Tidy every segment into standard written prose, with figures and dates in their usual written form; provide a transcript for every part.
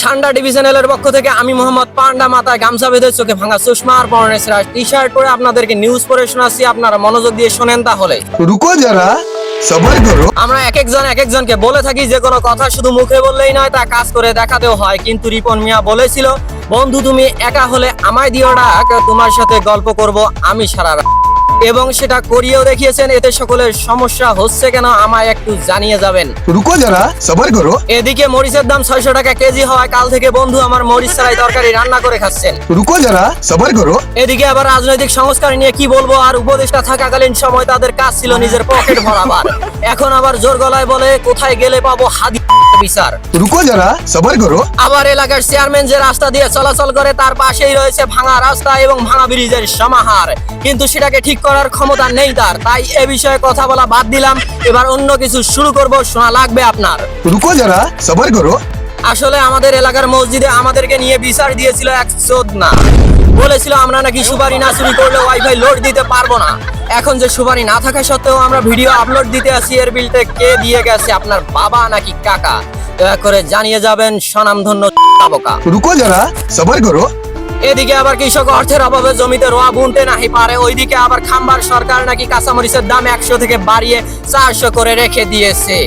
সান্ডা ডিভিশনালের পক্ষ থেকে আমি মোহাম্মদ পান্ডা মাথায় গামছা বেঁধে চোখে ভাঙা চশমা আর পরনে সেরা টি-শার্ট পরে আপনাদেরকে নিউজ পড়ে শোনাচ্ছি। আপনারা মনোযোগ দিয়ে শোনেন তাহলে। रुको जरा सबर करो। আমরা এক একজনকে বলে থাকি যে কোনো কথা শুধু মুখে বললেই নয়, তা কাজ করে দেখাতেও হয়। কিন্তু রিপন মিয়া বলেছিল, বন্ধু তুমি একা হলে আমায় দিও ডাক, তোমার সাথে গল্প করব আমি সারা রাত। এবং সেটা করিয়েও দেখিয়েছেন। এতে সকলের সমস্যা হচ্ছে কেন আমায় একটু জানিয়ে যাবেন। रुको जरा सबर करो। এদিকে মরিচের দাম 600 টাকা কেজি হওয়ায় কাল থেকে বন্ধু আমার মরিচ ছাড়াই তরকারি রান্না করে খাচ্ছেন। रुको जरा सबर करो। এদিকে আবার রাজনৈতিক সংস্কার নিয়ে কি বলবো, আর উপদেষ্টা থাকাকালীন সময় তাদের কাজ ছিল নিজের পকেট ভরাবার। এখন আবার জোর গলায় বলে কোথায় গেলে পাবো হাদি বিচার। रुको जरा सबर करो। আবার এলাকার চেয়ারম্যান যে রাস্তা দিয়ে চলাচল করে তার পাশেই রয়েছে ভাঙা রাস্তা এবং ভাঙা ব্রিজের সমাহার, কিন্তু সেটাকে ঠিক করার ক্ষমতা নেই তার। তাই এ বিষয়ে কথা বলা বাদ দিলাম, এবার অন্য কিছু শুরু করব, শোনা লাগবে আপনার। रुको जरा सबर करो। আসলে আমাদের এলাকার মসজিদে আমাদেরকে নিয়ে বিচার দিয়েছিল এক চোদনা। বলেছিল আমরা নাকি সুপারি না চুরি করলে ওয়াইফাই লোড দিতে পারবো না। এখন যে সুপারি না থাকা সত্ত্বেও আমরা ভিডিও আপলোড দিতে আসি, এর বিলটা কে দিয়ে গেছে, আপনার বাবা নাকি কাকা? দয়া করে জানিয়ে যাবেন স্বনামধন্য বোকা। रुको जरा सबर करो। এদিকে আবার কৃষক অর্থের অভাবে জমিতে রোয়া বুনতে নাহি পারে, ওইদিকে আবার খাম্বার সরকার নাকি কাঁচামরিচের দাম 100 থেকে বাড়িয়ে 400 করে রেখে দিয়েছে।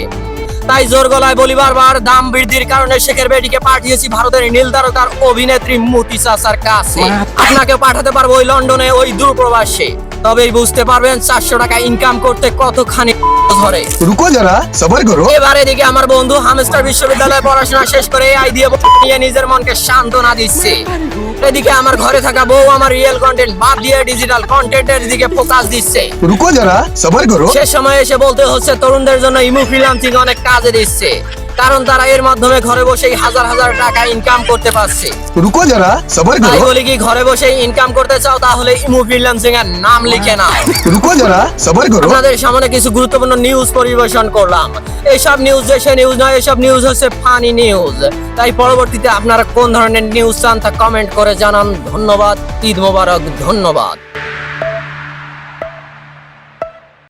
তাই জোর গলায় বলি বারবার, দাম বৃদ্ধির কারণে শেখের বেটিকে পাঠিয়েছি ভারতের নীল তারকার অভিনেত্রী মতি চাচার কাছে। আপনাকে পাঠাতে পারবো ওই লন্ডনে, ওই দূরপ্রবাসে। তবেই বুঝতে পারবেন 400 টাকা ইনকাম করতে কতখানি ধরে। रुको जरा सबर करो। এবার এদিকে আমার বন্ধু হামস্টার বিশ্ববিদ্যালয়ে পড়াশোনা শেষ করে এই দিয়ে নিয়ে নিজের মনকে সান্ত্বনা দিচ্ছে। এদিকে আমার ঘরে থাকা বউ আমার রিয়েল কন্টেন্ট বাদ দিয়ে ডিজিটাল কন্টেন্টের দিকে ফোকাস দিচ্ছে। रुको जरा सबर करो। শেষ সময় এসে বলতে হচ্ছে তরুণদের জন্য ইমো ফ্রিল্যান্সিং অনেক কাজে দিচ্ছে, কারণ তারা এর মাধ্যমে ঘরে বসেই হাজার হাজার টাকা ইনকাম করতে পারছে। रुको जरा सबर তাই करो। বলি কি, ঘরে বসেই ইনকাম করতে চাও তাহলে ইমো ফ্রিল্যান্সিং এর নাম লিখে নাও। रुको जरा सबर करो। আপনাদের সামনে কিছু গুরুত্বপূর্ণ নিউজ পরিবেশন করলাম। এইসব নিউজ দেশে নিউজ নয়, এসব নিউজ হচ্ছে ফানি নিউজ। তাই পরবর্তীতে আপনারা কোন ধরনের নিউজ চান তা কমেন্ট করে জানান। ধন্যবাদ। ঈদ মোবারক। ধন্যবাদ।